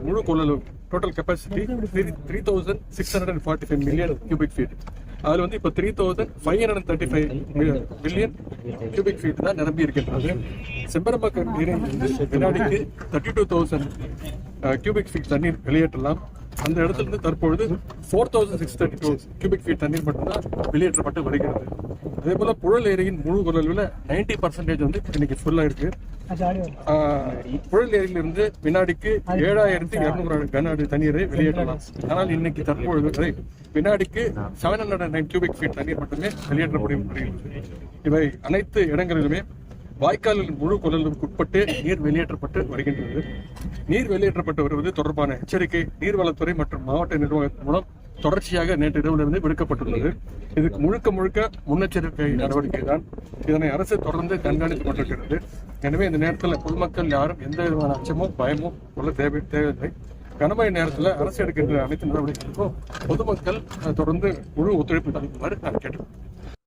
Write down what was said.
முழு கொள்ளளவு total capacity 3645 million cubic feet. அதுல வந்து இப்ப 3535 மில்லியன் கியூபிக் ஃபீட் தான் நிரம்பி இருக்கின்றது. செம்பரம்பாக்கம் நீரை வினாடிக்கு 32,000 கியூபிக் ஃபீட் தண்ணீர் வெளியேற்றலாம். அந்த இடத்துல இருந்து தற்பொழுது 4632 கியூபிக் ஃபீட் தண்ணீர் மட்டும்தான் வெளியேற்றப்பட்டு வருகிறது. அதே போல புழல் ஏரியின் முழு கொள்ளளவுல 90% வந்து இன்னைக்கு ஃபுல்லா இருக்கு. புழல் ஏரியிலிருந்து வினாடிக்கு 7200 கன அடி தண்ணீரை வெளியேற்றலாம். ஆனால் இன்னைக்கு தற்பொழுது வினாடிக்கு 709 கியூபிக் ஃபீட் தண்ணீர் மட்டுமே வெளியேற்றப்படுகிறது. இவை அனைத்து இடங்களிலுமே வாய்க்காலின் முழு கொள்ளளவுக்கு உட்பட்டு நீர் வெளியேற்றப்பட்டு வருகின்றது. நீர் வெளியேற்றப்பட்டு வருவது தொடர்பான எச்சரிக்கை நீர்வளத்துறை மற்றும் மாவட்ட நிர்வாகத்தின் மூலம் தொடர்ச்சியாக நேற்று இரவிலிருந்து விடுக்கப்பட்டுள்ளது. இதுக்கு முழுக்க முன்னெச்சரிக்கை நடவடிக்கை தான். இதனை அரசு தொடர்ந்து கண்காணித்துக் கொண்டிருக்கிறது. எனவே இந்த நேரத்தில் பொதுமக்கள் யாரும் எந்த விதமான அச்சமோ பயமோ கொள்ள தேவையில்லை. கனமழை நேரத்தில் அரசு எடுக்கின்ற அனைத்து நடவடிக்கைகளுக்கும் பொதுமக்கள் தொடர்ந்து முழு ஒத்துழைப்பு தருமாறு நான் கேட்டுக்கொள்கிறேன்.